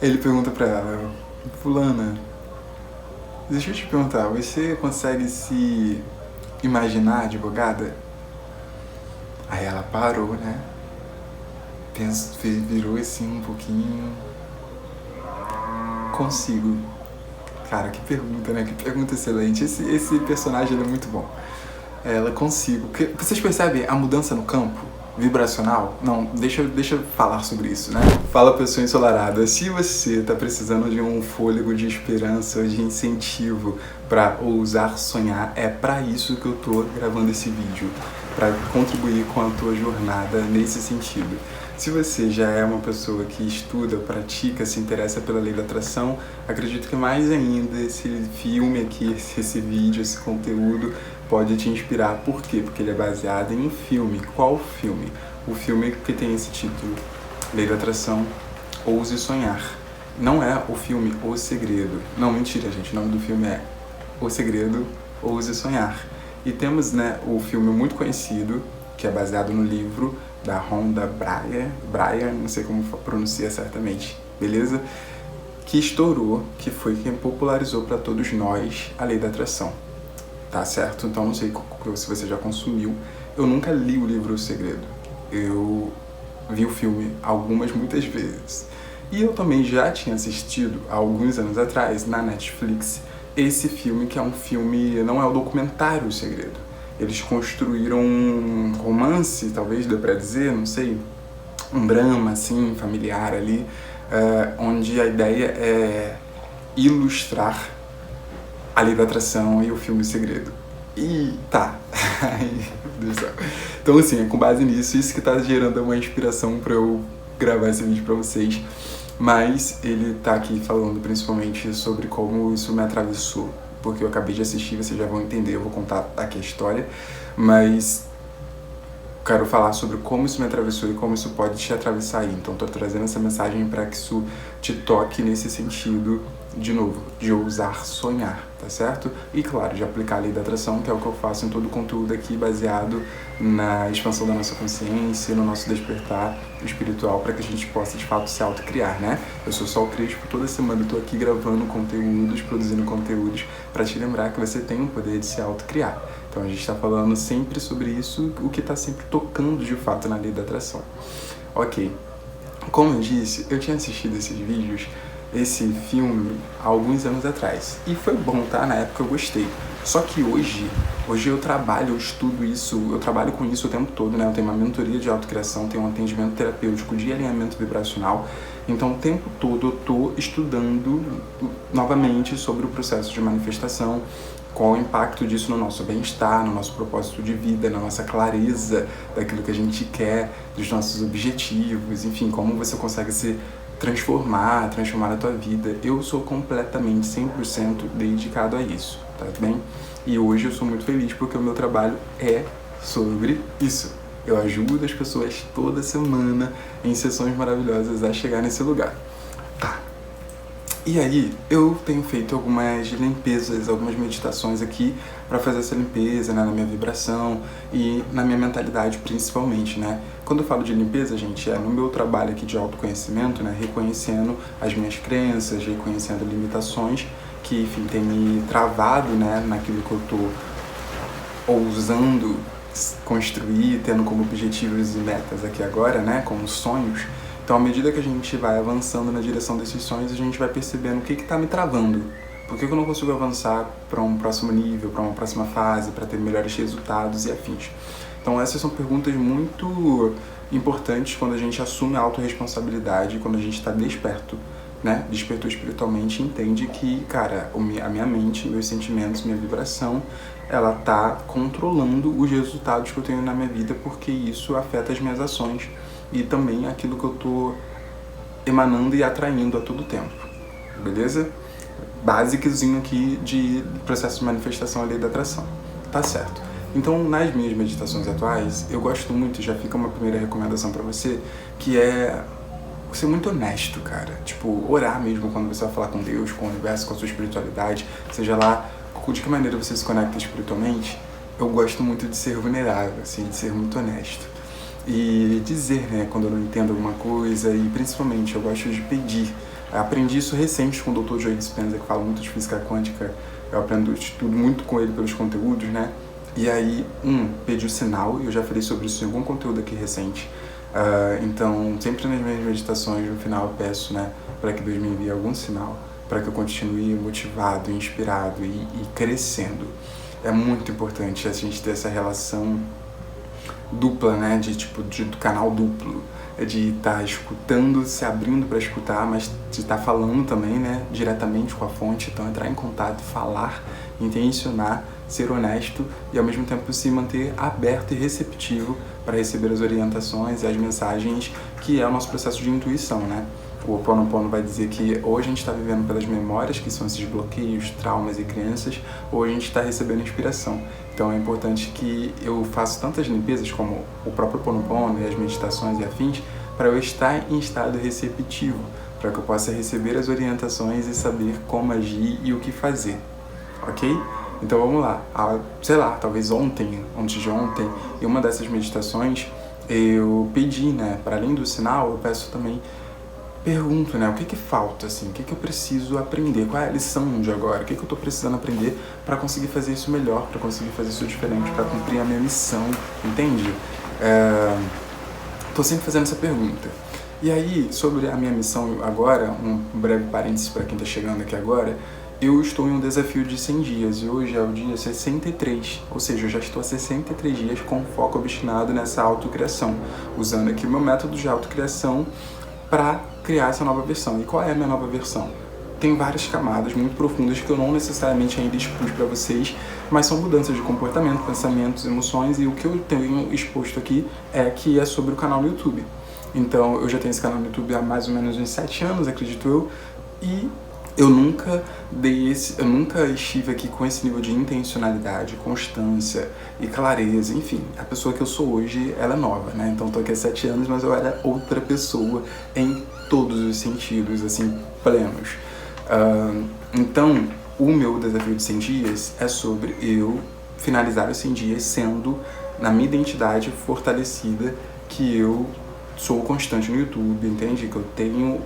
Ele pergunta pra ela, fulana, deixa eu te perguntar, você consegue se imaginar advogada? Aí ela parou, né? Virou assim um pouquinho. Consigo. Cara, que pergunta, né? Que pergunta excelente. Esse personagem é muito bom. Ela consigo. Vocês percebem a mudança no campo vibracional? Não, deixa eu falar sobre isso, né? Fala, pessoa ensolarada. Se você tá precisando de um fôlego de esperança, de incentivo para ousar sonhar, é para isso que eu tô gravando esse vídeo, para contribuir com a tua jornada nesse sentido. Se você já é uma pessoa que estuda, pratica, se interessa pela lei da atração, acredito que mais ainda esse filme aqui, esse vídeo, esse conteúdo pode te inspirar. Por quê? Porque ele é baseado em um filme. Qual filme? O filme que tem esse título, Lei da Atração, Ouse Sonhar. Não é o filme O Segredo. Não, mentira, gente. O nome do filme é O Segredo, Ouse Sonhar. E temos, né, o filme muito conhecido, que é baseado no livro da Rhonda Byrne, não sei como pronuncia certamente, beleza? Que estourou, que foi quem popularizou para todos nós a lei da atração, tá certo? Então não sei se você já consumiu. Eu nunca li o livro O Segredo. Eu vi o filme muitas vezes. E eu também já tinha assistido, há alguns anos atrás, na Netflix, esse filme, que é um filme, não é o documentário O Segredo. Eles construíram um romance, talvez dê pra dizer, não sei, um drama, assim, familiar ali, onde a ideia é ilustrar a lei da atração e o filme O Segredo. E tá. Então, assim, é com base nisso, isso que tá gerando uma inspiração pra eu gravar esse vídeo pra vocês. Mas ele tá aqui falando principalmente sobre como isso me atravessou, porque eu acabei de assistir, vocês já vão entender, eu vou contar aqui a história, mas quero falar sobre como isso me atravessou e como isso pode te atravessar aí. Então tô trazendo essa mensagem para que isso te toque nesse sentido, de novo, de ousar sonhar, tá certo? E claro, de aplicar a lei da atração, que é o que eu faço em todo o conteúdo aqui, baseado na expansão da nossa consciência, no nosso despertar espiritual, para que a gente possa de fato se autocriar, né? Eu sou Sol Crespo, toda semana eu tô aqui gravando conteúdos, produzindo conteúdos, para te lembrar que você tem o poder de se autocriar. Então a gente está falando sempre sobre isso, o que está sempre tocando de fato na lei da atração. Ok, como eu disse, eu tinha assistido esse filme há alguns anos atrás. E foi bom, tá? Na época eu gostei. Só que hoje eu trabalho, eu estudo isso, eu trabalho com isso o tempo todo, né? Eu tenho uma mentoria de autocriação, tenho um atendimento terapêutico de alinhamento vibracional. Então o tempo todo eu tô estudando novamente sobre o processo de manifestação, qual o impacto disso no nosso bem-estar, no nosso propósito de vida, na nossa clareza daquilo que a gente quer, dos nossos objetivos, enfim, como você consegue se transformar a tua vida. Eu sou completamente 100% dedicado a isso, tá bem? E hoje eu sou muito feliz porque o meu trabalho é sobre isso. Eu ajudo as pessoas toda semana em sessões maravilhosas a chegar nesse lugar. Tá. E aí, eu tenho feito algumas limpezas, algumas meditações aqui para fazer essa limpeza, né, na minha vibração e na minha mentalidade principalmente, né? Quando eu falo de limpeza, gente, é no meu trabalho aqui de autoconhecimento, né, reconhecendo as minhas crenças, reconhecendo limitações que, enfim, tem me travado, né, naquilo que eu tô ousando construir, tendo como objetivos e metas aqui agora, né, como sonhos. Então, à medida que a gente vai avançando na direção desses sonhos, a gente vai percebendo o que está me travando. Por que eu não consigo avançar para um próximo nível, para uma próxima fase, para ter melhores resultados e afins? Então, essas são perguntas muito importantes quando a gente assume a autorresponsabilidade, quando a gente está desperto, né? Despertou espiritualmente e entende que, cara, a minha mente, meus sentimentos, minha vibração, ela tá controlando os resultados que eu tenho na minha vida, porque isso afeta as minhas ações e também aquilo que eu tô emanando e atraindo a todo tempo, beleza? Básicozinho aqui de processo de manifestação à lei da atração, tá certo? Então, nas minhas meditações atuais, eu gosto muito, já fica uma primeira recomendação pra você, que é ser muito honesto, cara. Tipo, orar mesmo quando você vai falar com Deus, com o universo, com a sua espiritualidade, seja lá de que maneira você se conecta espiritualmente. Eu gosto muito de ser vulnerável, assim, de ser muito honesto. E dizer, né, quando eu não entendo alguma coisa, e principalmente eu gosto de pedir Eu aprendi isso recente com o Dr. Joe Dispenza, que fala muito de física quântica. Eu estudo muito com ele pelos conteúdos, né? E aí, pedi o sinal, e eu já falei sobre isso em algum conteúdo aqui recente. Então, sempre nas minhas meditações, no final, eu peço, né, para que Deus me envie algum sinal, para que eu continue motivado, inspirado e crescendo. É muito importante a gente ter essa relação dupla, né, de canal duplo, de estar escutando, se abrindo para escutar, mas de estar falando também, né, diretamente com a fonte. Então, entrar em contato, falar, intencionar, ser honesto e ao mesmo tempo se manter aberto e receptivo para receber as orientações e as mensagens, que é o nosso processo de intuição, né? O Ho Oponopono vai dizer que ou a gente está vivendo pelas memórias, que são esses bloqueios, traumas e crenças, ou a gente está recebendo inspiração. Então é importante que eu faça tantas limpezas como o próprio Ho Oponopono e as meditações e afins, para eu estar em estado receptivo, para que eu possa receber as orientações e saber como agir e o que fazer, ok? Então vamos lá, sei lá, talvez antes de ontem, em uma dessas meditações, eu pedi, né, para além do sinal, eu peço também, pergunto, né, o que falta, assim, o que eu preciso aprender, qual é a lição de agora, o que eu tô precisando aprender para conseguir fazer isso melhor, para conseguir fazer isso diferente, para cumprir a minha missão, entende? Tô sempre fazendo essa pergunta. E aí, sobre a minha missão agora, um breve parênteses para quem tá chegando aqui agora, eu estou em um desafio de 100 dias e hoje é o dia 63, ou seja, eu já estou há 63 dias com foco obstinado nessa autocriação, usando aqui o meu método de autocriação para criar essa nova versão. E qual é a minha nova versão? Tem várias camadas muito profundas que eu não necessariamente ainda expus para vocês, mas são mudanças de comportamento, pensamentos, emoções, e o que eu tenho exposto aqui é sobre o canal no YouTube. Então, eu já tenho esse canal no YouTube há mais ou menos uns 7 anos, acredito eu, e eu nunca estive aqui com esse nível de intencionalidade, constância e clareza, enfim, a pessoa que eu sou hoje, ela é nova, né? Então tô aqui há 7 anos, mas eu era outra pessoa em todos os sentidos, assim, plenos. Então, o meu desafio de 100 dias é sobre eu finalizar os 100 dias sendo, na minha identidade, fortalecida, que eu sou constante no YouTube, entende? Que eu tenho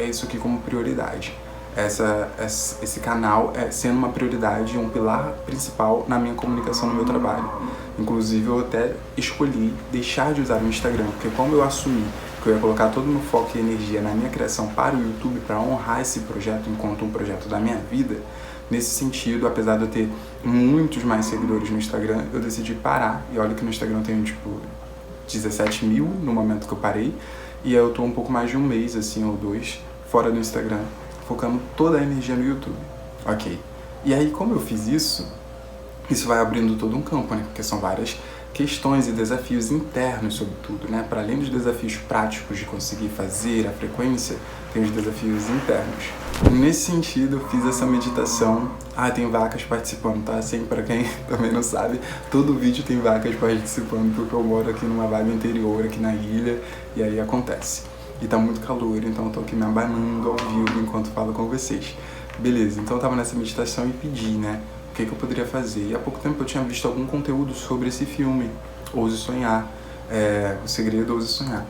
isso aqui como prioridade. Esse canal sendo uma prioridade, um pilar principal na minha comunicação, no meu trabalho. Inclusive, eu até escolhi deixar de usar o Instagram, porque como eu assumi que eu ia colocar todo o meu foco e energia na minha criação para o YouTube, para honrar esse projeto enquanto um projeto da minha vida, nesse sentido, apesar de eu ter muitos mais seguidores no Instagram, eu decidi parar. E olha que no Instagram eu tenho, 17 mil no momento que eu parei, e eu tô um pouco mais de um mês, assim, ou 2, fora do Instagram, focando toda a energia no YouTube, ok? E aí, como eu fiz isso vai abrindo todo um campo, né? Porque são várias questões e desafios internos, sobretudo, né? Para além dos desafios práticos de conseguir fazer a frequência, tem os desafios internos. Nesse sentido, eu fiz essa meditação. Tem vacas participando, tá? Assim, para quem também não sabe, todo vídeo tem vacas participando, porque eu moro aqui numa vibe interior, aqui na ilha, e aí acontece. E tá muito calor, então eu tô aqui me abanando ao vivo enquanto falo com vocês. Beleza, então eu tava nessa meditação e pedi, né, o que eu poderia fazer. E há pouco tempo eu tinha visto algum conteúdo sobre esse filme, Ouse Sonhar, O Segredo, Ouse Sonhar.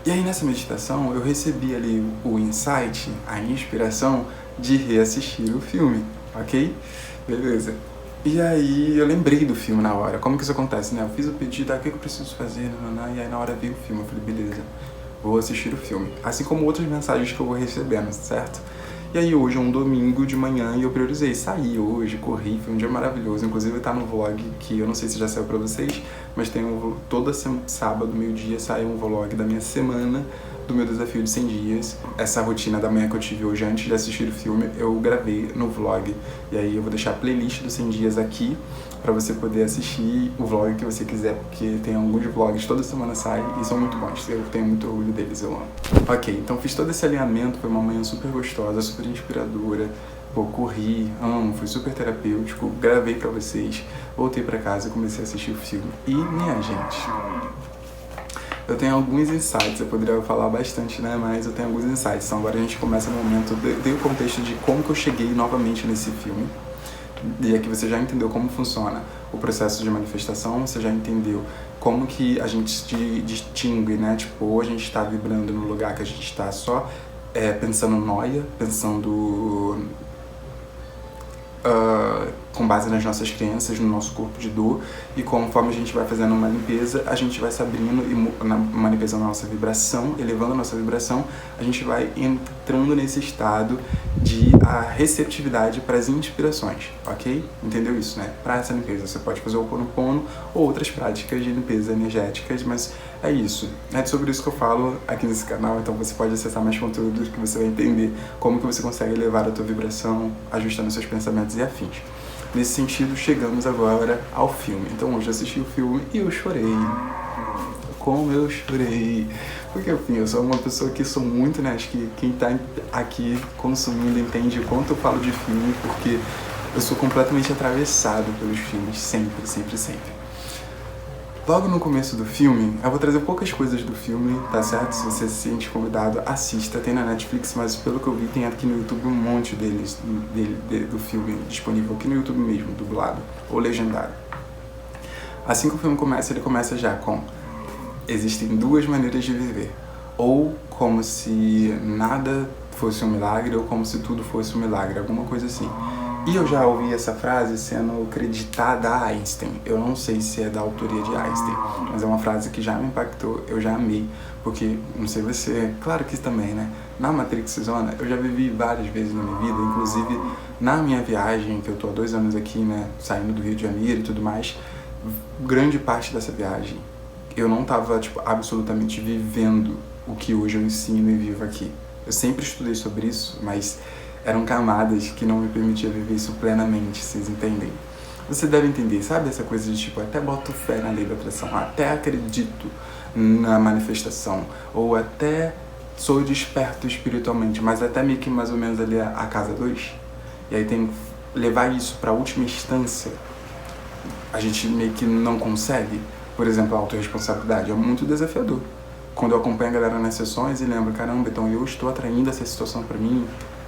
E aí nessa meditação eu recebi ali o insight, a inspiração de reassistir o filme, ok? Beleza. E aí eu lembrei do filme na hora. Como que isso acontece, né? Eu fiz o pedido, o que eu preciso fazer, e aí na hora veio o filme, eu falei, beleza, vou assistir o filme. Assim como outras mensagens que eu vou recebendo, certo? E aí hoje é um domingo de manhã e eu priorizei sair hoje, corri, foi um dia maravilhoso. Inclusive tá no vlog, que eu não sei se já saiu pra vocês, mas tem todo sábado, meio-dia, sai um vlog da minha semana, do meu desafio de 100 dias. Essa rotina da manhã que eu tive hoje antes de assistir o filme, eu gravei no vlog. E aí eu vou deixar a playlist dos 100 dias aqui, pra você poder assistir o vlog que você quiser, porque tem alguns vlogs, toda semana sai e são muito bons, eu tenho muito orgulho deles, eu amo. Ok, então fiz todo esse alinhamento, foi uma manhã super gostosa, super inspiradora, corri, foi super terapêutico, gravei pra vocês, voltei pra casa e comecei a assistir o filme. E, minha gente, eu tenho alguns insights, eu poderia falar bastante, né, mas eu tenho alguns insights, então agora a gente começa no momento, dei o contexto de como que eu cheguei novamente nesse filme. E aqui você já entendeu como funciona o processo de manifestação, você já entendeu como que a gente se distingue, né? Ou a gente está vibrando no lugar que a gente está só pensando noia, pensando com base nas nossas crenças, no nosso corpo de dor, e conforme a gente vai fazendo uma limpeza, a gente vai se abrindo, uma limpeza na nossa vibração, elevando a nossa vibração, a gente vai entrando nesse estado de receptividade para as inspirações, ok? Entendeu isso, né? Para essa limpeza, você pode fazer o Ho'oponopono ou outras práticas de limpeza energéticas, mas é isso. É sobre isso que eu falo aqui nesse canal, então você pode acessar mais conteúdos que você vai entender como que você consegue elevar a tua vibração, ajustando seus pensamentos e afins. Nesse sentido, chegamos agora ao filme. Então hoje eu assisti o filme e eu chorei. Como eu chorei. Porque, enfim, eu sou uma pessoa que sou muito, né? Acho que quem tá aqui consumindo entende o quanto eu falo de filme, porque eu sou completamente atravessado pelos filmes, sempre, sempre, sempre. Logo no começo do filme, eu vou trazer poucas coisas do filme, tá certo? Se você se sente convidado, assista. Tem na Netflix, mas pelo que eu vi, tem aqui no YouTube um monte do filme disponível aqui no YouTube mesmo, dublado ou legendado. Assim que o filme começa, ele começa já com: existem duas maneiras de viver. Ou como se nada fosse um milagre, ou como se tudo fosse um milagre, alguma coisa assim. E eu já ouvi essa frase sendo creditada a Einstein. Eu não sei se é da autoria de Einstein, mas é uma frase que já me impactou, eu já amei. Porque, não sei você, claro que também, né? Na Matrix Zona, eu já vivi várias vezes na minha vida, inclusive na minha viagem, que eu tô há 2 anos aqui, né? Saindo do Rio de Janeiro e tudo mais, grande parte dessa viagem, eu não tava, absolutamente vivendo o que hoje eu ensino e vivo aqui. Eu sempre estudei sobre isso, mas eram camadas que não me permitiam viver isso plenamente, vocês entendem? Você deve entender, sabe essa coisa de até boto fé na lei da atração, até acredito na manifestação, ou até sou desperto espiritualmente, mas até meio que mais ou menos ali a casa 2. E aí tem que levar isso para a última instância, a gente meio que não consegue. Por exemplo, a autorresponsabilidade é muito desafiador. Quando eu acompanho a galera nas sessões e lembro, caramba, então eu estou atraindo essa situação para mim,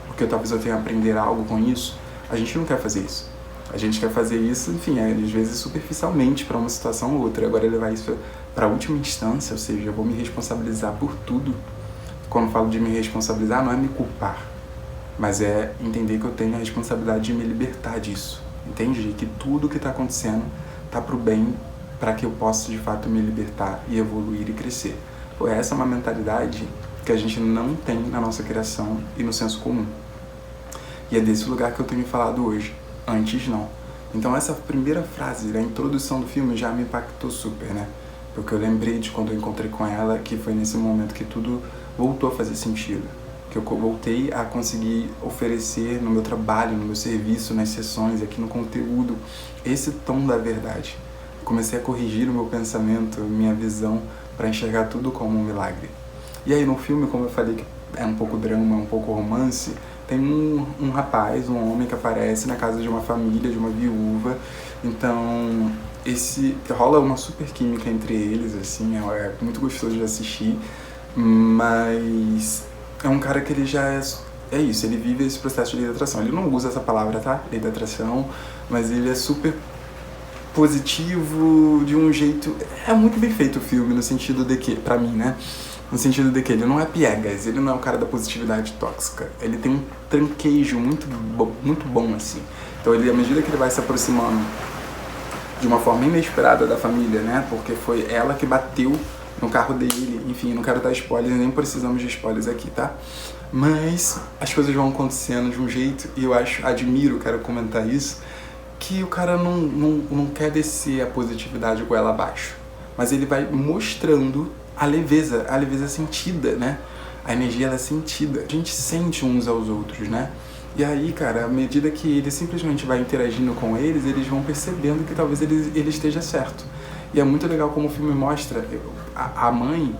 porque talvez eu tenha que aprender algo com isso, a gente não quer fazer isso. A gente quer fazer isso, enfim, às vezes superficialmente para uma situação ou outra. Agora levar isso para a última instância, ou seja, eu vou me responsabilizar por tudo. Quando falo de me responsabilizar, não é me culpar, mas é entender que eu tenho a responsabilidade de me libertar disso. Entende? De que tudo que está acontecendo está para o bem, para que eu possa de fato me libertar e evoluir e crescer. Essa é uma mentalidade que a gente não tem na nossa criação e no senso comum. E é desse lugar que eu tenho falado hoje. Antes não. Então essa primeira frase, a introdução do filme, já me impactou super, né? Porque eu lembrei de quando eu encontrei com ela, que foi nesse momento que tudo voltou a fazer sentido. Que eu voltei a conseguir oferecer no meu trabalho, no meu serviço, nas sessões, aqui no conteúdo, esse tom da verdade. Comecei a corrigir o meu pensamento, minha visão, para enxergar tudo como um milagre. E aí no filme, como eu falei que é um pouco drama, um pouco romance, tem um rapaz, um homem que aparece na casa de uma família, de uma viúva. Então, rola uma super química entre eles, assim, é muito gostoso de assistir, mas é um cara que ele já é isso, ele vive esse processo de lei da atração. Ele não usa essa palavra, tá? Lei da atração, mas ele é super positivo de um jeito... É muito bem feito o filme, no sentido de que, pra mim, né? No sentido de que ele não é piegas, ele não é o cara da positividade tóxica. Ele tem um tranquejo muito bom, assim. Então, à medida que ele vai se aproximando de uma forma inesperada da família, né? Porque foi ela que bateu no carro dele. Enfim, não quero dar spoilers, nem precisamos de spoilers aqui, tá? Mas as coisas vão acontecendo de um jeito, e eu admiro, quero comentar isso, que o cara não quer descer a positividade goela abaixo. Mas ele vai mostrando a leveza sentida, né? A energia, ela é sentida. A gente sente uns aos outros, né? E aí, cara, à medida que ele simplesmente vai interagindo com eles vão percebendo que talvez ele esteja certo. E é muito legal como o filme mostra a mãe,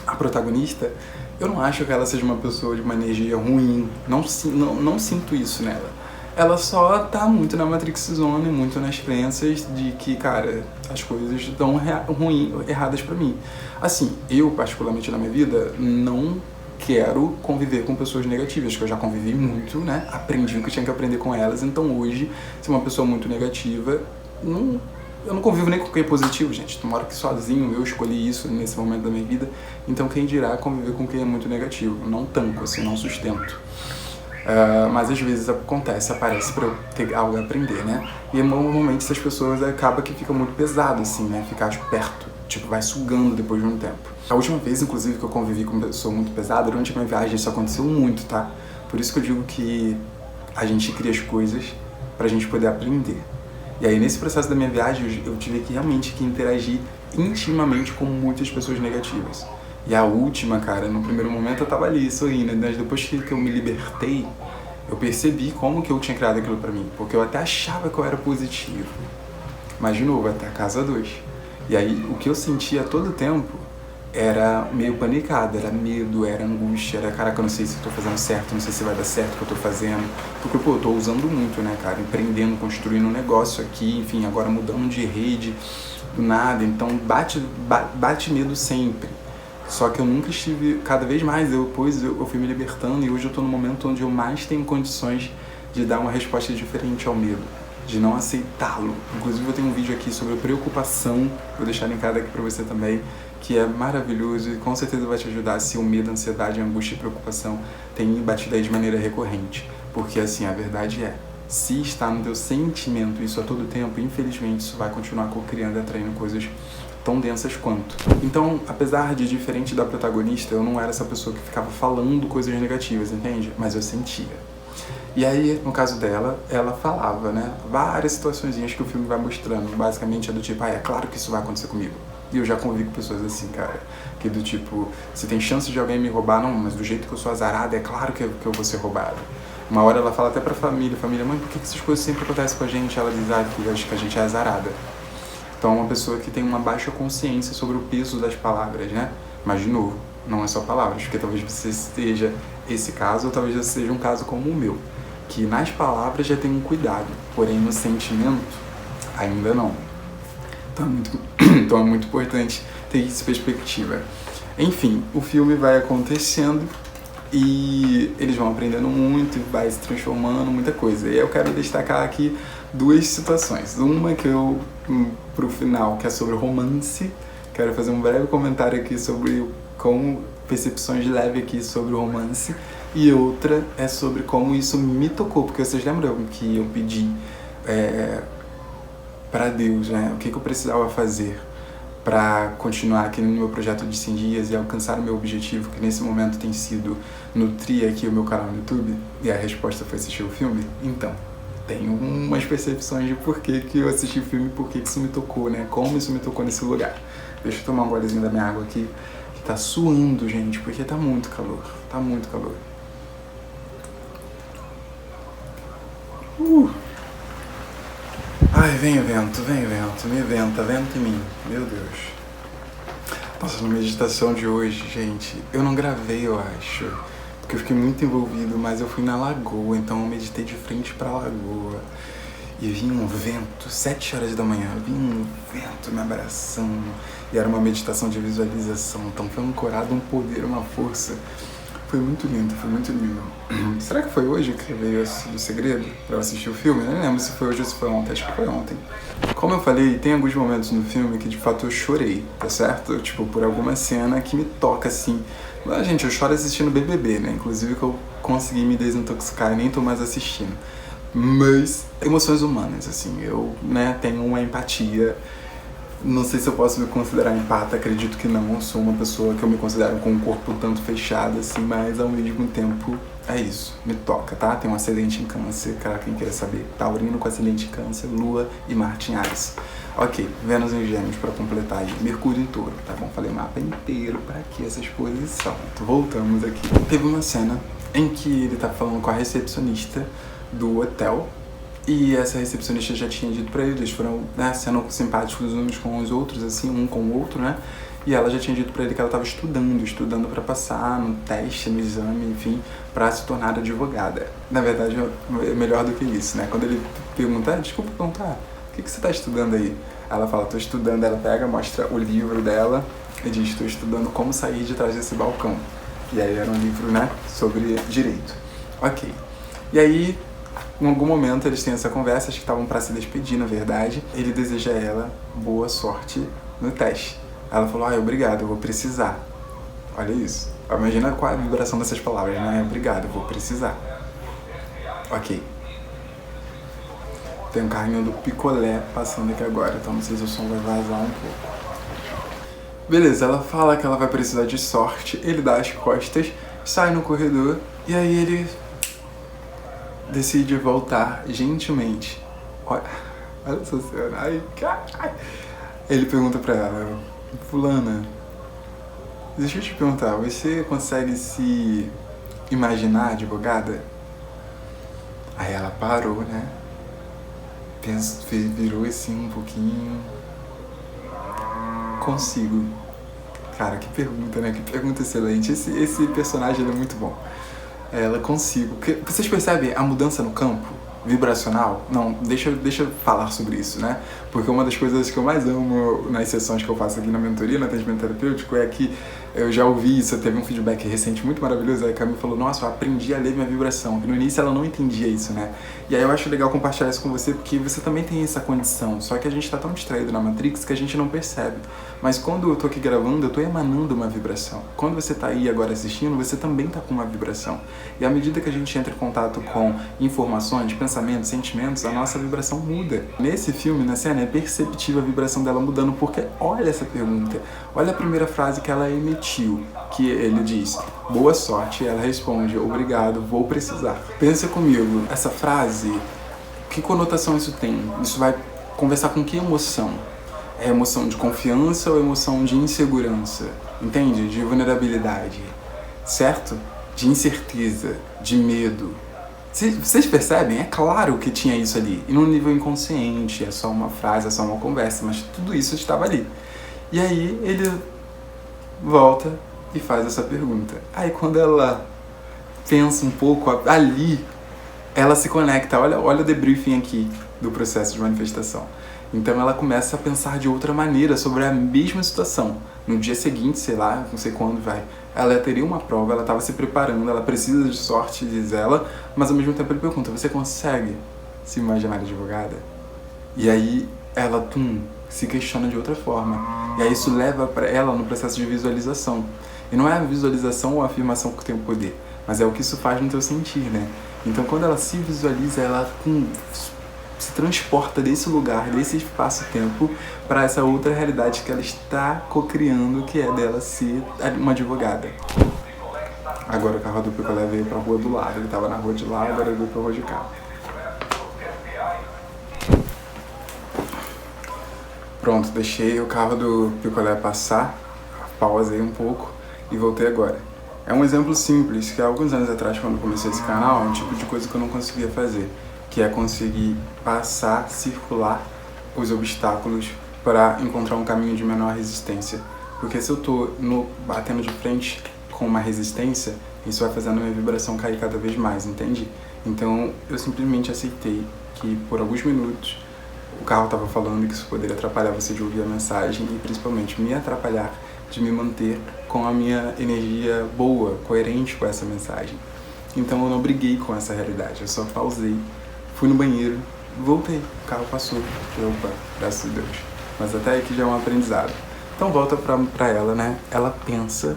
a protagonista. Eu não acho que ela seja uma pessoa de uma energia ruim. Não sinto isso nela. Ela só tá muito na Matrix Zone, muito nas crenças de que, cara, as coisas estão erradas pra mim. Assim, eu, particularmente na minha vida, não quero conviver com pessoas negativas, que eu já convivi muito, né? Aprendi o que eu tinha que aprender com elas, então hoje, se uma pessoa muito negativa, eu não convivo nem com quem é positivo, gente. Eu moro aqui sozinho, eu escolhi isso nesse momento da minha vida. Então quem dirá conviver com quem é muito negativo? Eu não tanco, assim, não sustento. Mas às vezes acontece, aparece pra eu ter algo a aprender, né? E normalmente essas pessoas acaba que fica muito pesado, assim, né? Ficar perto, tipo, vai sugando depois de um tempo. A última vez, inclusive, que eu convivi com uma pessoa muito pesada, durante a minha viagem isso aconteceu muito, tá? Por isso que eu digo que a gente cria as coisas pra gente poder aprender. E aí, nesse processo da minha viagem, eu tive que realmente interagir intimamente com muitas pessoas negativas. E a última, cara, no primeiro momento eu tava ali, sorrindo, mas depois que eu me libertei, eu percebi como que eu tinha criado aquilo pra mim. Porque eu até achava que eu era positivo. Mas, de novo, até a casa 2. E aí, o que eu sentia todo o tempo era meio panicado, era medo, era angústia, era, caraca, eu não sei se eu tô fazendo certo, não sei se vai dar certo o que eu tô fazendo. Porque, pô, eu tô usando muito, né, cara, empreendendo, construindo um negócio aqui, enfim, agora mudando de rede, do nada, então bate medo sempre. Só que eu nunca estive, cada vez mais, depois eu fui me libertando e hoje eu tô no momento onde eu mais tenho condições de dar uma resposta diferente ao medo, de não aceitá-lo. Inclusive eu tenho um vídeo aqui sobre preocupação, vou deixar linkado aqui pra você também, que é maravilhoso e com certeza vai te ajudar se o medo, a ansiedade, a angústia e preocupação tem batido aí de maneira recorrente. Porque assim, a verdade é, se está no teu sentimento isso a todo tempo, infelizmente isso vai continuar criando e atraindo coisas tão densas quanto. Então, apesar de diferente da protagonista, eu não era essa pessoa que ficava falando coisas negativas, entende? Mas eu sentia. E aí, no caso dela, ela falava, né? Várias situaçõezinhas que o filme vai mostrando. Basicamente é do tipo, é claro que isso vai acontecer comigo. E eu já convivi com pessoas assim, cara. Que do tipo, se tem chance de alguém me roubar, não, mas do jeito que eu sou azarada, é claro que eu vou ser roubado. Uma hora ela fala até pra família, mãe, por que essas coisas sempre acontecem com a gente? Ela diz, que acho que a gente é azarada. Então é uma pessoa que tem uma baixa consciência sobre o peso das palavras, né? Mas, de novo, não é só palavras, porque talvez você seja esse caso, ou talvez você seja um caso como o meu, que nas palavras já tem um cuidado, porém no sentimento, ainda não. Então é muito importante ter essa perspectiva. Enfim, o filme vai acontecendo e eles vão aprendendo muito, vai se transformando, muita coisa. E eu quero destacar aqui duas situações. Uma que eu, pro final, que é sobre romance. Quero fazer um breve comentário aqui sobre como percepções leves aqui sobre o romance. E outra é sobre como isso me tocou, porque vocês lembram que eu pedi para Deus, né? O que eu precisava fazer para continuar aqui no meu projeto de 100 dias e alcançar o meu objetivo, que nesse momento tem sido nutrir aqui o meu canal no YouTube, e a resposta foi assistir o filme? Então, tenho umas percepções de por que eu assisti o filme, por que isso me tocou, né? Como isso me tocou nesse lugar. Deixa eu tomar um golezinho da minha água aqui, que tá suando, gente, porque tá muito calor, tá muito calor. Ai, vem vento, me venta, vento em mim, meu Deus. Nossa, na meditação de hoje, gente, eu não gravei, eu acho, porque eu fiquei muito envolvido, mas eu fui na lagoa, então eu meditei de frente pra lagoa. E vinha um vento, 7 horas da manhã, vinha um vento me abraçando. E era uma meditação de visualização, então foi ancorado um poder, uma força. Foi muito lindo, foi muito lindo. Será que foi hoje que veio esse do segredo pra eu assistir o filme? Eu não lembro se foi hoje ou se foi ontem, acho que foi ontem. Como eu falei, tem alguns momentos no filme que de fato eu chorei, tá certo? Tipo, por alguma cena que me toca assim. Mas, gente, eu choro assistindo BBB, né? Inclusive que eu consegui me desintoxicar e nem tô mais assistindo. Mas, emoções humanas, assim, eu, né, tenho uma empatia. Não sei se eu posso me considerar empata, acredito que não. Eu sou uma pessoa que eu me considero com um corpo tanto fechado, assim, mas ao mesmo tempo é isso, me toca, tá? Tem um acidente em câncer, cara, quem quer saber. Taurino com acidente em câncer, Lua e Marte em Ares. Ok, Vênus em Gêmeos pra completar aí, Mercúrio em Touro, tá bom? Falei o mapa inteiro, pra que essa exposição? Voltamos aqui. Teve uma cena em que ele tá falando com a recepcionista do hotel, e essa recepcionista já tinha dito pra ele, eles foram, né, sendo simpáticos uns com os outros, assim, um com o outro, né? E ela já tinha dito pra ele que ela estava estudando pra passar no teste, no exame, enfim, pra se tornar advogada. Na verdade, é melhor do que isso, né? Quando ele pergunta, desculpa perguntar, o que você tá estudando aí? Ela fala, tô estudando, ela pega, mostra o livro dela e diz, estou estudando como sair de trás desse balcão. E aí era um livro, né, sobre direito. Ok. E aí Em algum momento eles têm essa conversa, acho que estavam para se despedir, na verdade. Ele deseja a ela boa sorte no teste. Ela falou, obrigado, eu vou precisar. Olha isso. Imagina qual é a vibração dessas palavras, né? Obrigado, eu vou precisar. Ok. Tem um carrinho do picolé passando aqui agora, então não sei se o som vai vazar um pouco. Beleza, ela fala que ela vai precisar de sorte, ele dá as costas, sai no corredor e aí ele decide voltar gentilmente. Olha essa cena, ai, caralho. Ele pergunta pra ela, fulana, deixa eu te perguntar, você consegue se imaginar advogada? Aí ela parou, né? Virou assim um pouquinho. Consigo. Cara, que pergunta, né? Que pergunta excelente. Esse personagem é muito bom. Ela consigo. Vocês percebem a mudança no campo vibracional? Não, deixa eu falar sobre isso, né? Porque uma das coisas que eu mais amo nas sessões que eu faço aqui na mentoria, no atendimento terapêutico, é que eu já ouvi isso, teve um feedback recente muito maravilhoso, aí a Camila falou, nossa, eu aprendi a ler minha vibração, que no início ela não entendia isso, né? E aí eu acho legal compartilhar isso com você, porque você também tem essa condição, só que a gente tá tão distraído na Matrix que a gente não percebe. Mas quando eu tô aqui gravando, eu tô emanando uma vibração. Quando você tá aí agora assistindo, você também tá com uma vibração. E à medida que a gente entra em contato com informações, pensamentos, sentimentos, a nossa vibração muda. Nesse filme, na cena, é perceptível a vibração dela mudando, porque olha essa pergunta, olha a primeira frase que ela emitiu, que ele diz, boa sorte, e ela responde, obrigado, vou precisar. Pensa comigo, essa frase, que conotação isso tem? Isso vai conversar com que emoção? É emoção de confiança ou emoção de insegurança? Entende? De vulnerabilidade, certo? De incerteza, de medo. Vocês percebem? É claro que tinha isso ali. E num nível inconsciente, é só uma frase, é só uma conversa, mas tudo isso estava ali. E aí ele volta e faz essa pergunta. Aí quando ela pensa um pouco ali, ela se conecta. Olha o debriefing aqui do processo de manifestação. Então ela começa a pensar de outra maneira sobre a mesma situação. No dia seguinte, sei lá, não sei quando vai, ela teria uma prova, ela estava se preparando, ela precisa de sorte, diz ela, mas ao mesmo tempo ele pergunta, você consegue se imaginar advogada? E aí ela, se questiona de outra forma. E aí isso leva para ela no processo de visualização. E não é a visualização ou a afirmação que tem o poder, mas é o que isso faz no teu sentir, né? Então quando ela se visualiza, ela se transporta desse lugar, desse espaço-tempo, para essa outra realidade que ela está co-criando, que é dela ser uma advogada. Agora o carro do picolé veio para a rua do lado, ele estava na rua de lá, agora ele veio para a rua de cá. Pronto, deixei o carro do picolé passar, pausei um pouco e voltei agora. É um exemplo simples, que há alguns anos atrás, quando eu comecei esse canal, é um tipo de coisa que eu não conseguia fazer, que é conseguir passar, circular os obstáculos para encontrar um caminho de menor resistência. Porque se eu tô batendo de frente com uma resistência, isso vai fazendo a minha vibração cair cada vez mais, entende? Então eu simplesmente aceitei que por alguns minutos o carro estava falando que isso poderia atrapalhar você de ouvir a mensagem e principalmente me atrapalhar de me manter com a minha energia boa, coerente com essa mensagem. Então eu não briguei com essa realidade, eu só pausei, fui no banheiro, voltei, o carro passou, opa, graças a Deus. Mas até aqui já é um aprendizado. Então volta pra ela, né? Ela pensa,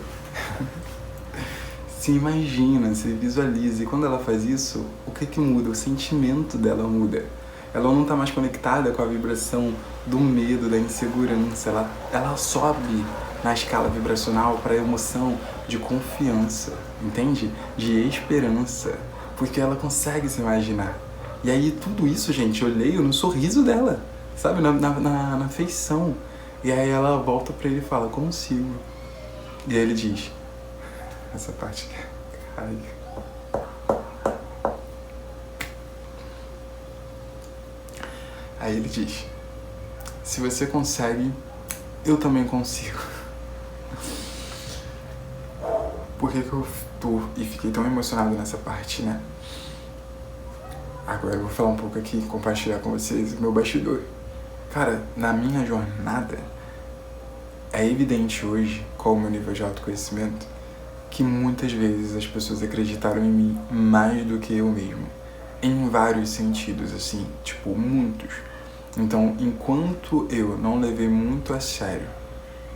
se imagina, se visualiza. E quando ela faz isso, o que muda? O sentimento dela muda. Ela não está mais conectada com a vibração do medo, da insegurança. Ela sobe na escala vibracional para a emoção de confiança, entende? De esperança, porque ela consegue se imaginar. E aí tudo isso, gente, eu leio no sorriso dela, sabe? Na feição. E aí ela volta para ele e fala, consigo. E aí ele diz, essa parte que cai. Aí ele diz, se você consegue, eu também consigo. Por que eu tô e fiquei tão emocionado nessa parte, né? Agora eu vou falar um pouco aqui, compartilhar com vocês o meu bastidor. Cara, na minha jornada, é evidente hoje, com o meu nível de autoconhecimento, que muitas vezes as pessoas acreditaram em mim mais do que eu mesmo. em vários sentidos, assim, tipo, muitos. Então, enquanto eu não levei muito a sério,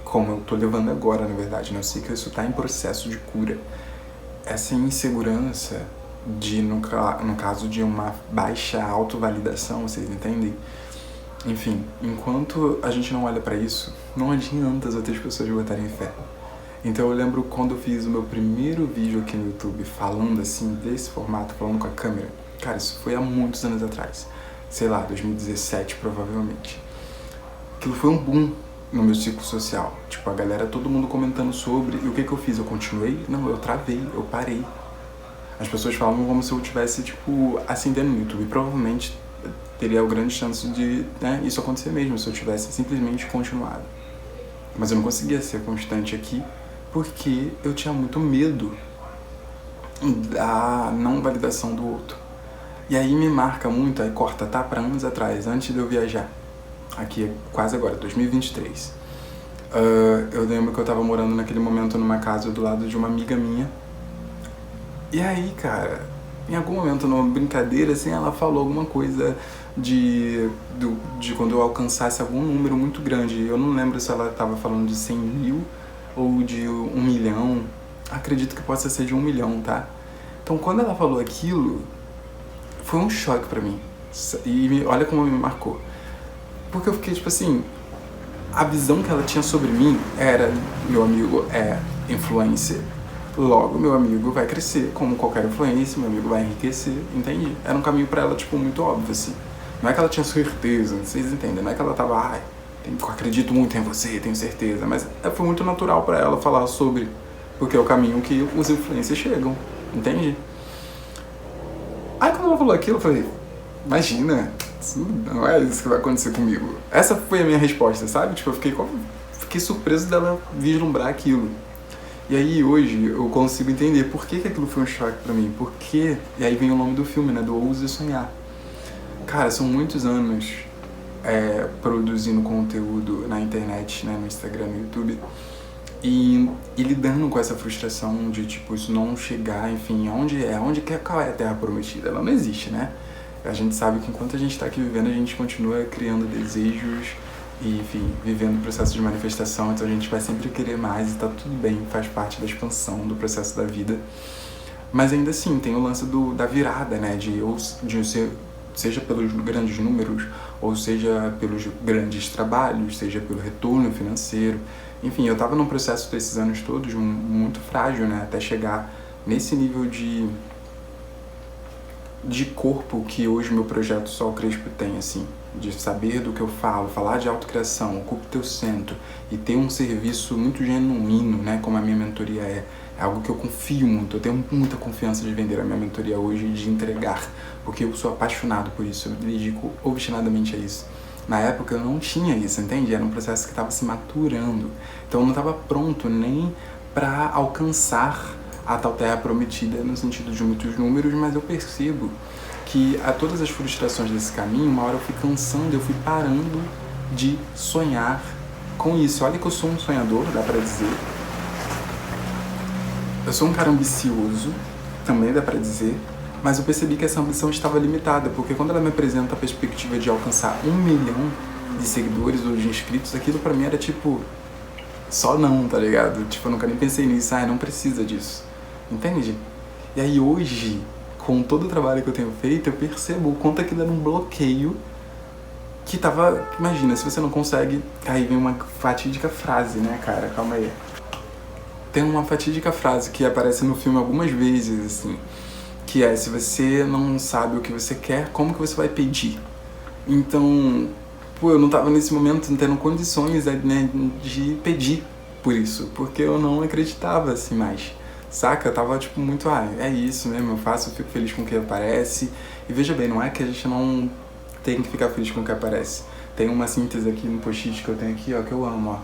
como eu tô levando agora, na verdade, né? Eu sei que isso tá em processo de cura, essa insegurança no caso de uma baixa autovalidação, vocês entendem? Enfim, enquanto a gente não olha pra isso, não adianta as outras pessoas botarem fé. Então eu lembro quando eu fiz o meu primeiro vídeo aqui no YouTube, falando assim, desse formato, falando com a câmera. Cara, isso foi há muitos anos atrás. Sei lá, 2017 provavelmente. Aquilo foi um boom no meu ciclo social. Tipo, a galera, todo mundo comentando sobre. E o que eu fiz? Eu continuei? Não, eu travei, eu parei. As pessoas falavam como se eu estivesse, tipo, ascendendo no YouTube. Provavelmente teria a grande chance de, né, isso acontecer mesmo, se eu tivesse simplesmente continuado. Mas eu não conseguia ser constante aqui, porque eu tinha muito medo da não validação do outro. E aí me marca muito, aí corta, tá? Pra anos atrás, antes de eu viajar. Aqui, quase agora, 2023. Eu lembro que eu tava morando naquele momento numa casa do lado de uma amiga minha. E aí, cara, em algum momento, numa brincadeira, assim, ela falou alguma coisa de quando eu alcançasse algum número muito grande. Eu não lembro se ela tava falando de 100 mil ou de 1 milhão. Acredito que possa ser de 1 milhão, tá? Então, quando ela falou aquilo, foi um choque pra mim. E olha como me marcou. Porque eu fiquei, tipo assim, a visão que ela tinha sobre mim era, meu amigo é influencer, logo meu amigo vai crescer, como qualquer influencer, meu amigo vai enriquecer, entende? Era um caminho pra ela, tipo, muito óbvio, assim. Não é que ela tinha certeza, vocês entendem? Não é que ela tava, eu acredito muito em você, tenho certeza, mas foi muito natural pra ela falar sobre, porque é o caminho que os influencers chegam, entende? Aí quando ela falou aquilo, eu falei, imagina, não é isso que vai acontecer comigo. Essa foi a minha resposta, sabe? Tipo, eu fiquei surpreso dela vislumbrar aquilo. E aí hoje eu consigo entender por que aquilo foi um choque pra mim. Porque, e aí vem o nome do filme, né? Do Ouse Sonhar. Cara, são muitos anos produzindo conteúdo na internet, né? No Instagram, no YouTube. E lidando com essa frustração de, tipo, isso não chegar, enfim, qual é a Terra Prometida? Ela não existe, né? A gente sabe que enquanto a gente tá aqui vivendo, a gente continua criando desejos e, enfim, vivendo o processo de manifestação, então a gente vai sempre querer mais e tá tudo bem, faz parte da expansão do processo da vida. Mas ainda assim, tem o lance da virada, né? Seja pelos grandes números, ou seja pelos grandes trabalhos, seja pelo retorno financeiro. Enfim, eu tava num processo desses anos todos muito frágil, né? Até chegar nesse nível de corpo que hoje meu projeto Sol Crespo tem, assim. De saber do que eu falo, falar de autocriação, ocupe teu centro e ter um serviço muito genuíno, né? Como a minha mentoria é algo que eu confio muito, eu tenho muita confiança de vender a minha mentoria hoje e de entregar, porque eu sou apaixonado por isso, eu me dedico obstinadamente a isso. Na época eu não tinha isso, entende? Era um processo que estava se maturando, então eu não estava pronto nem para alcançar a tal Terra Prometida no sentido de muitos números, mas eu percebo que a todas as frustrações desse caminho, uma hora eu fui cansando, eu fui parando de sonhar com isso. Olha que eu sou um sonhador, dá pra dizer. Eu sou um cara ambicioso, também dá pra dizer, mas eu percebi que essa ambição estava limitada, porque quando ela me apresenta a perspectiva de alcançar 1 milhão de seguidores ou de inscritos, aquilo pra mim era tipo, só não, tá ligado? Tipo, eu nunca nem pensei nisso, não precisa disso, entende? E aí hoje, com todo o trabalho que eu tenho feito, eu percebo o quanto aquilo era um bloqueio que tava... Imagina, se você não consegue... Aí vem uma fatídica frase, né, cara? Calma aí. Tem uma fatídica frase que aparece no filme algumas vezes, assim, que é, se você não sabe o que você quer, como que você vai pedir? Então, eu não tava nesse momento tendo condições, né, de pedir por isso, porque eu não acreditava, assim, mais. Saca? Eu tava, tipo, muito, é isso mesmo, eu faço, eu fico feliz com o que aparece. E veja bem, não é que a gente não tem que ficar feliz com o que aparece. Tem uma síntese aqui no post-it que eu tenho aqui, ó, que eu amo, ó.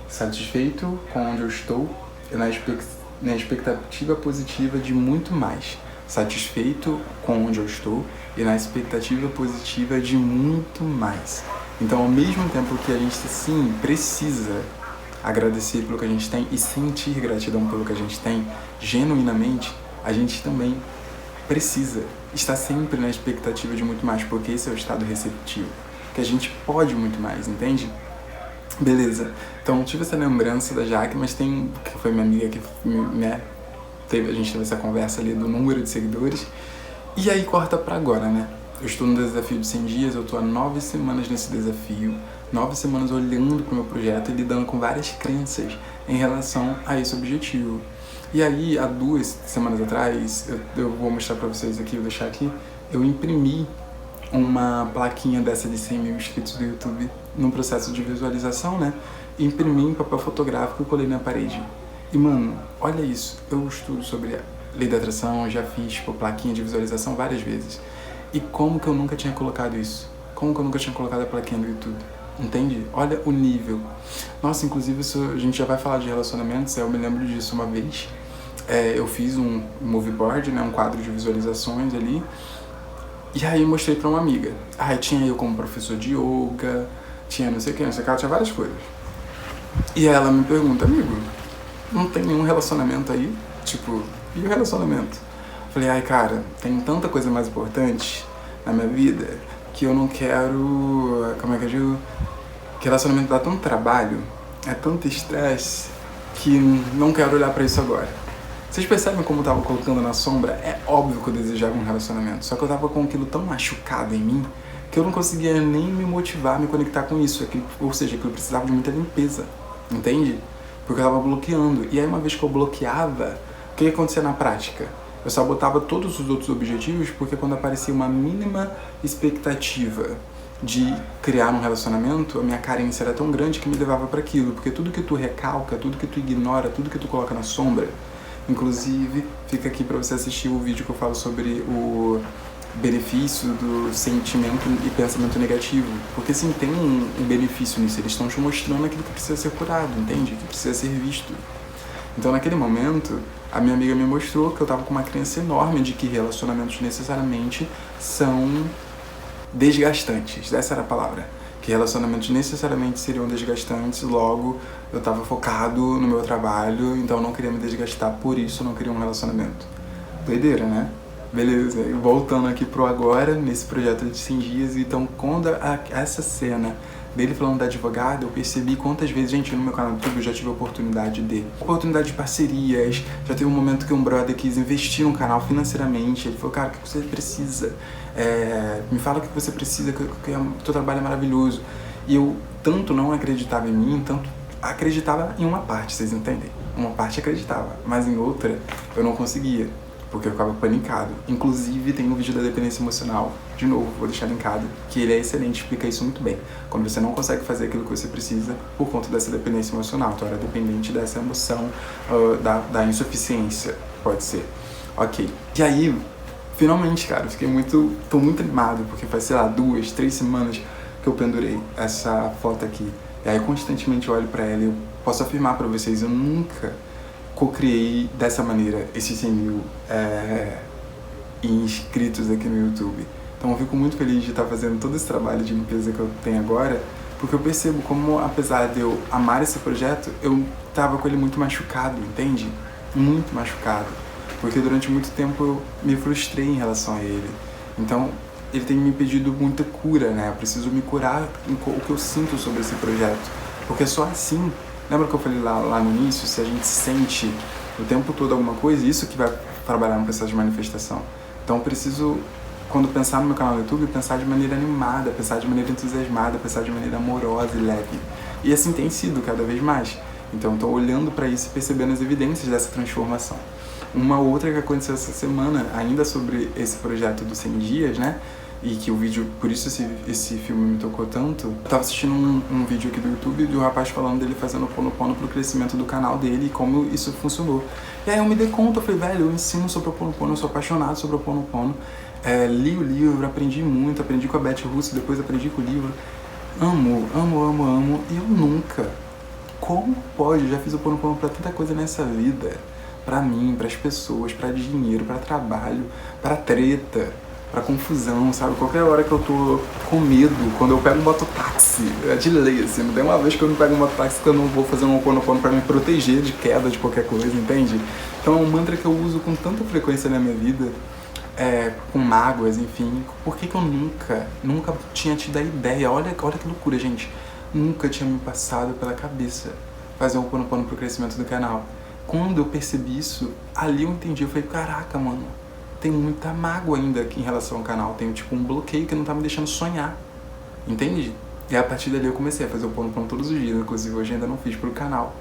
Satisfeito com onde eu estou e na expectativa positiva de muito mais. Satisfeito com onde eu estou e na expectativa positiva de muito mais. Então, ao mesmo tempo que a gente, sim, precisa agradecer pelo que a gente tem e sentir gratidão pelo que a gente tem, genuinamente, a gente também precisa estar sempre na expectativa de muito mais, porque esse é o estado receptivo, que a gente pode muito mais, entende? Beleza, então tive essa lembrança da Jaque, mas que foi minha amiga que, né, a gente teve essa conversa ali do número de seguidores, e aí corta pra agora, né? Eu estou no desafio de 100 dias, eu estou há 9 semanas nesse desafio, 9 semanas olhando pro meu projeto e lidando com várias crenças em relação a esse objetivo. E aí, há 2 semanas atrás, eu vou mostrar pra vocês aqui, vou deixar aqui, eu imprimi uma plaquinha dessa de 100 mil inscritos do YouTube no processo de visualização, né? Imprimi em papel fotográfico e colei na parede. E, mano, olha isso, eu estudo sobre a lei da atração, já fiz, tipo, plaquinha de visualização várias vezes. E como que eu nunca tinha colocado isso? Como que eu nunca tinha colocado a plaquinha do YouTube? Entende? Olha o nível. Nossa, inclusive, isso, a gente já vai falar de relacionamentos, eu me lembro disso uma vez. Eu fiz um movie board, né, um quadro de visualizações ali, e aí eu mostrei pra uma amiga. Aí tinha eu como professor de yoga, tinha não sei o que, tinha várias coisas. E aí ela me pergunta, amigo, não tem nenhum relacionamento aí? Tipo, e o relacionamento? Falei, ai cara, tem tanta coisa mais importante na minha vida que eu não quero, como é que eu digo? Que relacionamento dá tanto trabalho, é tanto estresse, que não quero olhar pra isso agora. Vocês percebem como eu tava colocando na sombra? É óbvio que eu desejava um relacionamento, só que eu tava com aquilo tão machucado em mim que eu não conseguia nem me motivar a me conectar com isso, ou seja, que eu precisava de muita limpeza, entende? Porque eu tava bloqueando, e aí uma vez que eu bloqueava, o que acontecia na prática? Eu sabotava todos os outros objetivos porque quando aparecia uma mínima expectativa de criar um relacionamento, a minha carência era tão grande que me levava para aquilo, porque tudo que tu recalca, tudo que tu ignora, tudo que tu coloca na sombra, inclusive fica aqui para você assistir o vídeo que eu falo sobre o benefício do sentimento e pensamento negativo, porque sim, tem um benefício nisso, eles estão te mostrando aquilo que precisa ser curado, entende? Que precisa ser visto. Então naquele momento, a minha amiga me mostrou que eu tava com uma crença enorme de que relacionamentos necessariamente são desgastantes, essa era a palavra, que relacionamentos necessariamente seriam desgastantes, logo eu tava focado no meu trabalho, então eu não queria me desgastar, por isso eu não queria um relacionamento. Doideira, né? Beleza, e voltando aqui pro agora, nesse projeto de 100 dias, então quando essa cena dele falando da advogada, eu percebi quantas vezes, gente, no meu canal do YouTube eu já tive oportunidade de parcerias, já teve um momento que um brother quis investir no canal financeiramente, ele falou, cara, o que você precisa? Me fala o que você precisa, que o teu trabalho é maravilhoso. E eu tanto não acreditava em mim, tanto acreditava em uma parte, vocês entendem? Uma parte acreditava, mas em outra eu não conseguia, porque eu ficava panicado. Inclusive tem um vídeo da dependência emocional, de novo, vou deixar linkado, que ele é excelente, explica isso muito bem. Quando você não consegue fazer aquilo que você precisa por conta dessa dependência emocional, tu era dependente dessa emoção, da insuficiência, pode ser. Ok. E aí, finalmente, cara, tô muito animado, porque faz, sei lá, 2, 3 semanas que eu pendurei essa foto aqui. E aí constantemente eu olho pra ela e eu posso afirmar pra vocês, eu nunca co-criei dessa maneira esses 100 mil inscritos aqui no YouTube. Então eu fico muito feliz de estar fazendo todo esse trabalho de limpeza que eu tenho agora, porque eu percebo como, apesar de eu amar esse projeto, eu tava com ele muito machucado, entende? Muito machucado. Porque durante muito tempo eu me frustrei em relação a ele. Então ele tem me impedido muita cura, né? Eu preciso me curar o que eu sinto sobre esse projeto. Porque só assim, lembra que eu falei lá no início, se a gente sente o tempo todo alguma coisa, isso que vai trabalhar no processo de manifestação. Então eu preciso, quando pensar no meu canal do YouTube, pensar de maneira animada, pensar de maneira entusiasmada, pensar de maneira amorosa e leve. E assim tem sido cada vez mais. Então eu tô olhando para isso e percebendo as evidências dessa transformação. Uma outra que aconteceu essa semana, ainda sobre esse projeto dos 100 dias, né? E que o vídeo, por isso esse filme me tocou tanto. Eu tava assistindo um vídeo aqui do YouTube de um rapaz falando dele fazendo Ho'oponopono pro crescimento do canal dele e como isso funcionou. E aí eu me dei conta, eu falei, velho, eu ensino sobre Ho'oponopono, eu sou apaixonado sobre Ho'oponopono. Li o livro, aprendi muito, aprendi com a Beth Russo, depois aprendi com o livro. Amo, amo, amo, amo. E eu nunca, como pode, eu já fiz Ho'oponopono pra tanta coisa nessa vida. Pra mim, pras pessoas, pra dinheiro, pra trabalho, pra treta, pra confusão, sabe? Qualquer hora que eu tô com medo, quando eu pego um mototáxi, é de lei, assim, não tem uma vez que eu não pego um mototáxi que eu não vou fazer um Ho'oponopono pra me proteger de queda, de qualquer coisa, entende? Então é um mantra que eu uso com tanta frequência na minha vida, com mágoas, enfim. Por que eu nunca tinha tido a ideia? Olha que loucura, gente. Nunca tinha me passado pela cabeça fazer um Ho'oponopono pro crescimento do canal. Quando eu percebi isso, ali eu entendi. Eu falei, caraca, mano, tem muita mágoa ainda aqui em relação ao canal. Tem tipo um bloqueio que não tá me deixando sonhar. Entende? E a partir dali eu comecei a fazer o Ho'oponopono todos os dias. Inclusive hoje ainda não fiz pro canal.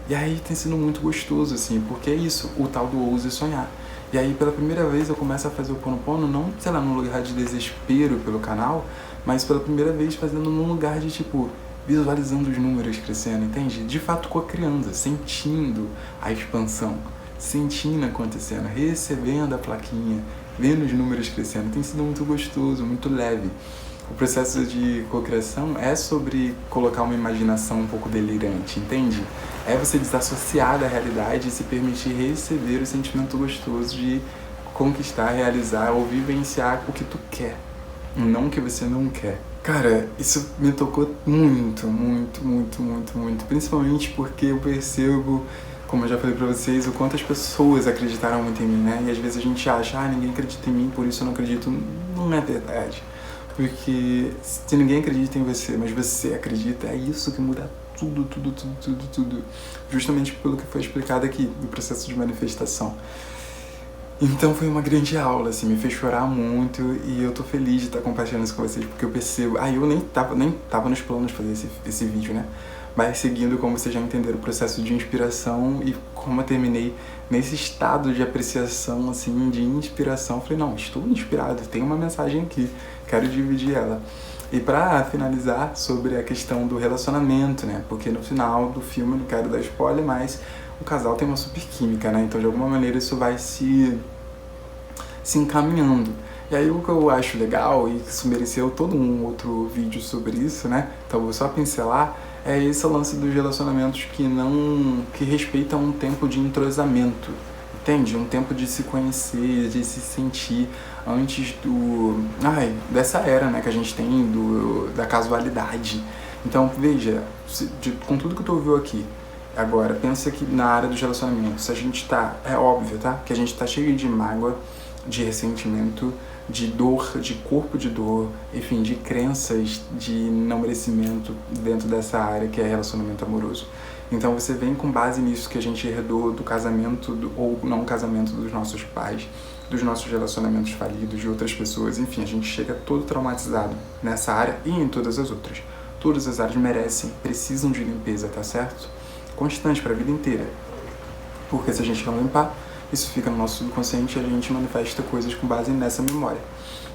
E aí tem sido muito gostoso, assim, porque é isso, o tal do ouse sonhar. E aí pela primeira vez eu começo a fazer o Ho'oponopono, não, sei lá, num lugar de desespero pelo canal, mas pela primeira vez fazendo num lugar de, tipo, visualizando os números crescendo, entende? De fato co-criando, sentindo a expansão, sentindo acontecendo, recebendo a plaquinha, vendo os números crescendo. Tem sido muito gostoso, muito leve. O processo de cocriação é sobre colocar uma imaginação um pouco delirante, entende? É você desassociar da realidade e se permitir receber o sentimento gostoso de conquistar, realizar ou vivenciar o que tu quer, não o que você não quer. Cara, isso me tocou muito, principalmente porque eu percebo, como eu já falei pra vocês, o quanto as pessoas acreditaram muito em mim, né? E às vezes a gente acha, ninguém acredita em mim, por isso eu não acredito. Não é verdade. Porque se ninguém acredita em você, mas você acredita, é isso que muda tudo. Justamente pelo que foi explicado aqui, do processo de manifestação. Então foi uma grande aula, assim, me fez chorar muito e eu tô feliz de estar compartilhando isso com vocês, porque eu percebo... eu nem tava nos planos de fazer esse vídeo, né? Mas seguindo, como vocês já entenderam, o processo de inspiração e como eu terminei nesse estado de apreciação, assim, de inspiração. Falei, não, estou inspirado, tem uma mensagem aqui, quero dividir ela. E pra finalizar, sobre a questão do relacionamento, né? Porque no final do filme, não quero dar spoiler, mas o casal tem uma super química, né? Então, de alguma maneira, isso vai se encaminhando. E aí, o que eu acho legal, e isso mereceu todo um outro vídeo sobre isso, né? Então, vou só pincelar, é esse lance dos relacionamentos que respeitam um tempo de entrosamento, entende? Um tempo de se conhecer, de se sentir antes dessa era, né, que a gente tem da casualidade. Então, veja, com tudo que tu ouviu aqui, agora, pensa que na área dos relacionamentos, a gente tá, é óbvio, tá? Que a gente tá cheio de mágoa, de ressentimento, de dor, de corpo de dor, enfim, de crenças de não merecimento dentro dessa área que é relacionamento amoroso. Então você vem com base nisso que a gente herdou do casamento ou não casamento dos nossos pais, dos nossos relacionamentos falidos, de outras pessoas, enfim, a gente chega todo traumatizado nessa área e em todas as outras. Todas as áreas precisam de limpeza, tá certo? Constante para a vida inteira. Porque se a gente não limpar, isso fica no nosso subconsciente e a gente manifesta coisas com base nessa memória.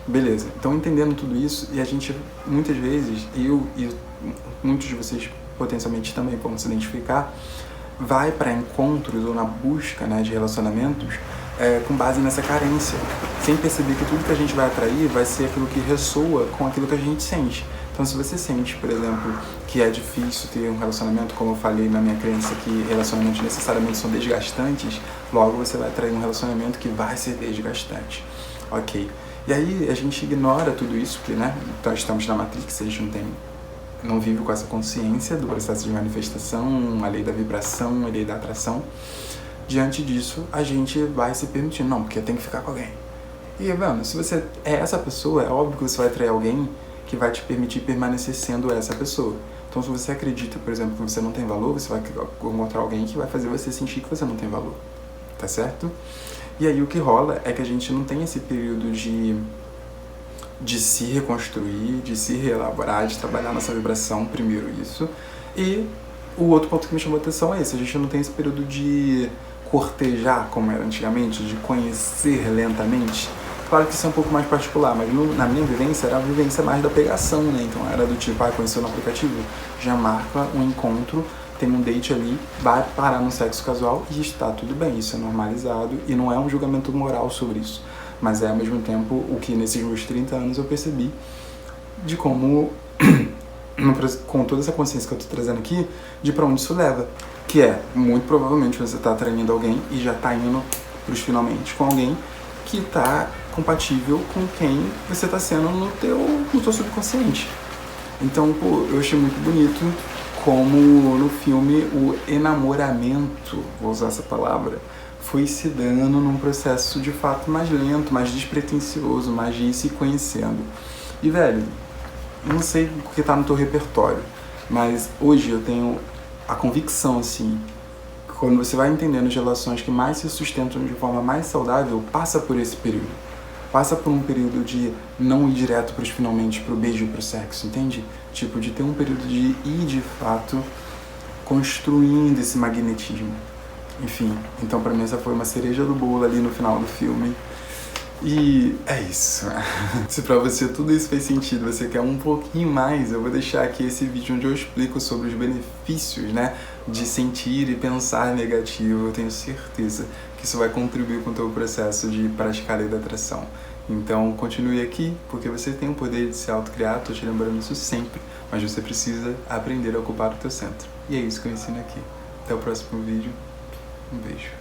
Beleza, então entendendo tudo isso, e a gente, muitas vezes, eu e muitos de vocês potencialmente também vão se identificar, vai para encontros ou na busca, né, de relacionamentos com base nessa carência, sem perceber que tudo que a gente vai atrair vai ser aquilo que ressoa com aquilo que a gente sente. Então, se você sente, por exemplo, que é difícil ter um relacionamento, como eu falei na minha crença, que relacionamentos necessariamente são desgastantes, logo você vai atrair um relacionamento que vai ser desgastante. Ok. E aí a gente ignora tudo isso, porque, né, nós estamos na Matrix, a gente não vive com essa consciência do processo de manifestação, a lei da vibração, a lei da atração. Diante disso, a gente vai se permitindo, não, porque tem que ficar com alguém. E, mano, se você é essa pessoa, é óbvio que você vai atrair alguém que vai te permitir permanecer sendo essa pessoa. Então, se você acredita, por exemplo, que você não tem valor, você vai encontrar alguém que vai fazer você sentir que você não tem valor, tá certo? E aí o que rola é que a gente não tem esse período de se reconstruir, de se reelaborar, de trabalhar nossa vibração, primeiro isso. E o outro ponto que me chamou a atenção é esse, a gente não tem esse período de cortejar, como era antigamente, de conhecer lentamente. Claro que isso é um pouco mais particular, mas na minha vivência era a vivência mais da pegação, né? Então era do tipo, conheceu no aplicativo, já marca um encontro, tem um date ali, vai parar no sexo casual e está tudo bem, isso é normalizado e não é um julgamento moral sobre isso. Mas é ao mesmo tempo o que nesses meus 30 anos eu percebi de como, com toda essa consciência que eu tô trazendo aqui, de pra onde isso leva. Que é, muito provavelmente você tá atraindo alguém e já tá indo pros finalmente com alguém que tá compatível com quem você tá sendo no teu subconsciente. Então, pô, eu achei muito bonito como no filme o enamoramento, vou usar essa palavra, foi se dando num processo de fato mais lento, mais despretensioso, mais de ir se conhecendo. E, velho, não sei o que tá no teu repertório, mas hoje eu tenho a convicção, assim, que quando você vai entendendo as relações que mais se sustentam de forma mais saudável, passa por esse período. Passa por um período de não ir direto pros finalmente, pro beijo e pro sexo, entende? Tipo, de ter um período de ir, de fato, construindo esse magnetismo. Enfim, então pra mim essa foi uma cereja do bolo ali no final do filme. E é isso. Se pra você tudo isso fez sentido, você quer um pouquinho mais, eu vou deixar aqui esse vídeo onde eu explico sobre os benefícios, né, de sentir e pensar negativo. Eu tenho certeza que isso vai contribuir com o teu processo de praticar a lei da atração. Então continue aqui, porque você tem o poder de se autocriar, tô te lembrando isso sempre, mas você precisa aprender a ocupar o teu centro. E é isso que eu ensino aqui. Até o próximo vídeo. Um beijo.